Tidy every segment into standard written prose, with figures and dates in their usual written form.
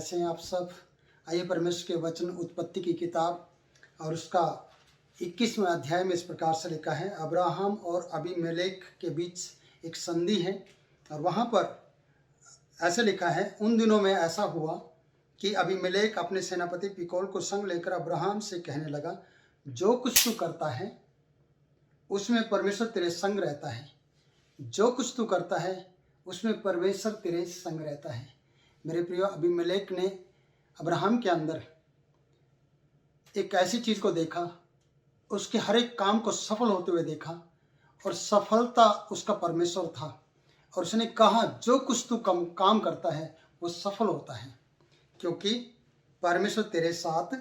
कैसे हैं आप सब। आइए परमेश्वर के वचन उत्पत्ति की किताब और उसका 21वें अध्याय में इस प्रकार से लिखा है। अब्राहम और अबीमेलेक के बीच एक संधि है और वहाँ पर ऐसे लिखा है, उन दिनों में ऐसा हुआ कि अबीमेलेक अपने सेनापति पिकोल को संग लेकर अब्राहम से कहने लगा, जो कुछ तू करता है उसमें परमेश्वर तेरे संग रहता है। जो कुछ तू करता है उसमें परमेश्वर तेरे संग रहता है। मेरे प्रियो, अबीमेलेक ने अब्राहम के अंदर एक ऐसी चीज़ को देखा, उसके हर एक काम को सफल होते हुए देखा और सफलता उसका परमेश्वर था। और उसने कहा, जो कुछ तू काम करता है वो सफल होता है क्योंकि परमेश्वर तेरे साथ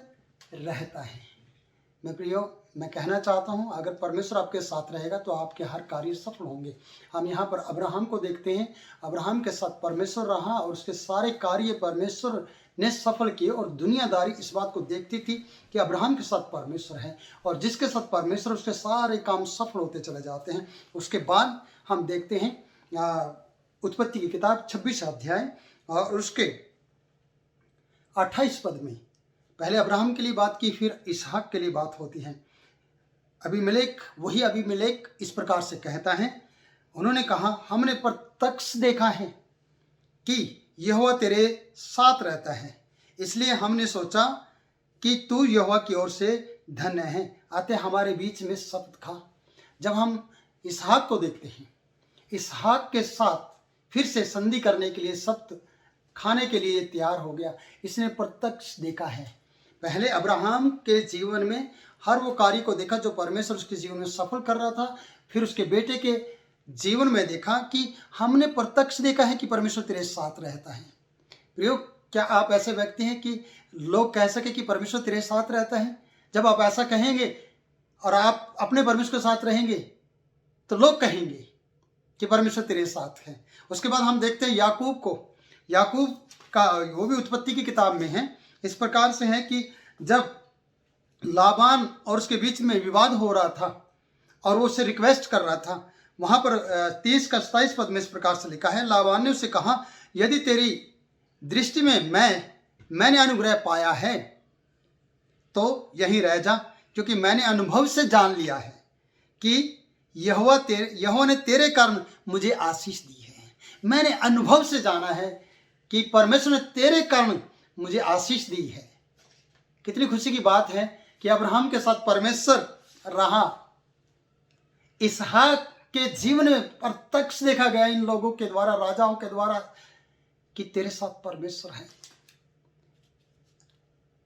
रहता है। मैं प्रियो, मैं कहना चाहता हूँ, अगर परमेश्वर आपके साथ रहेगा तो आपके हर कार्य सफल होंगे। हम यहाँ पर अब्राहम को देखते हैं। अब्राहम के साथ परमेश्वर रहा और उसके सारे कार्य परमेश्वर ने सफल किए और दुनियादारी इस बात को देखती थी कि अब्राहम के साथ परमेश्वर है और जिसके साथ परमेश्वर, उसके सारे काम सफल होते चले जाते हैं। उसके बाद हम देखते हैं उत्पत्ति की किताब 26 अध्याय और उसके 28 पद में पहले अब्राहम के लिए बात की, फिर इसहाक के लिए बात होती है। वही अबीमेलेक इस प्रकार से कहता है, उन्होंने कहा, हमने प्रत्यक्ष देखा है कि यहोवा तेरे साथ रहता है, इसलिए हमने सोचा कि तू यहोवा की ओर से धन्य है, अतः हमारे बीच में शपथ खा। जब हम इसहाक को देखते हैं, इसहाक के साथ फिर से संधि करने के लिए, शपथ खाने के लिए तैयार हो गया। इसने प्रत्यक्ष देखा है। पहले अब्राहम के जीवन में हर वो कार्य को देखा जो परमेश्वर उसके जीवन में सफल कर रहा था। फिर उसके बेटे के जीवन में देखा कि हमने प्रत्यक्ष देखा है कि परमेश्वर तेरे साथ रहता है। प्रियो, क्या आप ऐसे व्यक्ति हैं कि लोग कह सके कि परमेश्वर तेरे साथ रहता है? जब आप ऐसा कहेंगे और आप अपने परमेश्वर के साथ रहेंगे तो लोग कहेंगे कि परमेश्वर तेरे साथ है। उसके बाद हम देखते हैं याकूब को। याकूब का वो भी उत्पत्ति की किताब में है। इस प्रकार से है कि जब लाबान और उसके बीच में विवाद हो रहा था और वो उससे रिक्वेस्ट कर रहा था, वहाँ पर 30 का 27 पद में इस प्रकार से लिखा है, लाबान ने उससे कहा, यदि तेरी दृष्टि में मैंने अनुग्रह पाया है तो यहीं रह जा, क्योंकि मैंने अनुभव से जान लिया है कि यहोवा ने तेरे कारण मुझे आशीष दी है। मैंने अनुभव से जाना है कि परमेश्वर ने तेरे कारण मुझे आशीष दी है। कितनी खुशी की बात है कि अब्राहम के साथ परमेश्वर रहा। इसहाक के जीवन में प्रत्यक्ष देखा गया इन लोगों के द्वारा, राजाओं के द्वारा, कि तेरे साथ परमेश्वर है।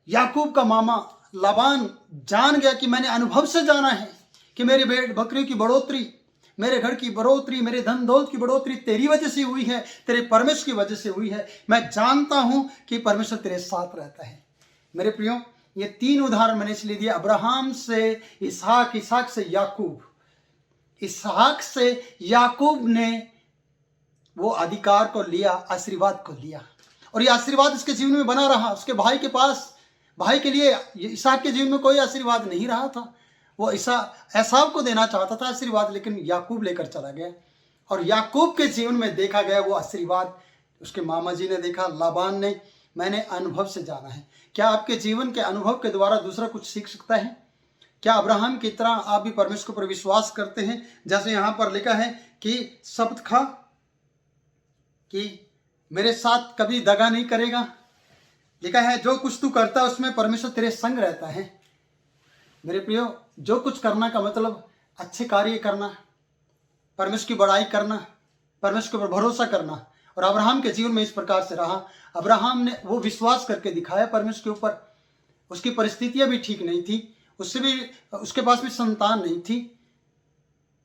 याकूब का मामा लाबान जान गया कि मैंने अनुभव से जाना है कि मेरी भेड़ बकरियों की बढ़ोतरी, मेरे घर की बढ़ोतरी, मेरे धन दौलत की बढ़ोतरी तेरी वजह से हुई है, तेरे परमेश्वर की वजह से हुई है। मैं जानता हूं कि परमेश्वर तेरे साथ रहता है। मेरे प्रियो, ये 3 उदाहरण मैंने इसलिए दिए, अब्राहम से इसहाक, इसहाक से याकूब। इसहाक से याकूब ने वो अधिकार को लिया, आशीर्वाद को लिया और ये आशीर्वाद उसके जीवन में बना रहा। उसके भाई के पास, भाई के लिए इसहाक के जीवन में कोई आशीर्वाद नहीं रहा था। वो एसाव को देना चाहता था आशीर्वाद, लेकिन याकूब लेकर चला गया और याकूब के जीवन में देखा गया वो आशीर्वाद। उसके मामा जी ने देखा, लाबान ने, मैंने अनुभव से जाना है। क्या आपके जीवन के अनुभव के द्वारा दूसरा कुछ सीख सकता है? क्या अब्राहम की तरह आप भी परमेश्वर पर विश्वास करते हैं? जैसे यहाँ पर लिखा है कि शपथ खा कि मेरे साथ कभी दगा नहीं करेगा। लिखा है, जो कुछ तू करता है उसमें परमेश्वर तेरे संग रहता है। मेरे प्रियो, जो कुछ करना का मतलब अच्छे कार्य करना, परमेश्वर की बड़ाई करना, परमेश्वर के ऊपर भरोसा करना। और अब्राहम के जीवन में इस प्रकार से रहा। अब्राहम ने वो विश्वास करके दिखाया परमेश्वर के ऊपर। उसकी परिस्थितियां भी ठीक नहीं थी, उसके पास भी संतान नहीं थी।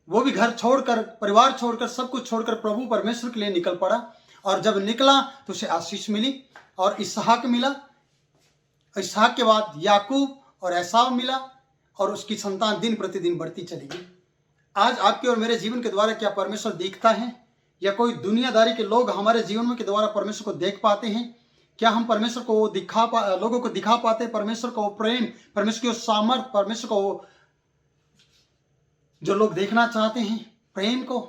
वो भी घर छोड़कर, परिवार छोड़कर, सब कुछ छोड़कर प्रभु परमेश्वर के लिए निकल पड़ा और जब निकला तो उसे आशीष मिली और इसहाक मिला। इसहाक के बाद याकूब और एसाव मिला और उसकी संतान दिन प्रतिदिन बढ़ती चली गई। आज आपके और मेरे जीवन के द्वारा क्या परमेश्वर दिखता है या कोई दुनियादारी के लोग हमारे जीवन में के द्वारा परमेश्वर को देख पाते हैं? क्या हम परमेश्वर को लोगों को दिखा पाते हैं? परमेश्वर का वो प्रेम, परमेश्वर की वो सामर्थ, परमेश्वर को वो जो लोग देखना चाहते हैं, प्रेम को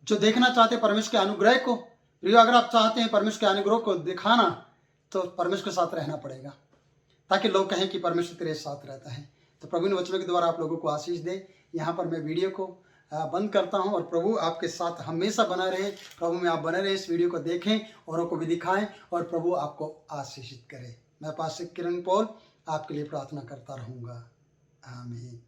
जो देखना चाहते हैं, परमेश्वर के अनुग्रह को। प्रियो, अगर आप चाहते हैं परमेश्वर के अनुग्रह को दिखाना तो परमेश्वर के साथ रहना पड़ेगा, ताकि लोग कहें कि परमेश्वर तेरे साथ रहता है। तो प्रभु इन वचनों के द्वारा आप लोगों को आशीष दे। यहाँ पर मैं वीडियो को बंद करता हूँ, और प्रभु आपके साथ हमेशा बना रहे। प्रभु में आप बने रहे, इस वीडियो को देखें, औरों को भी दिखाएं, और प्रभु आपको आशीषित करे। मैं पास्टर किरण पॉल आपके लिए प्रार्थना करता रहूँगा। आमीन।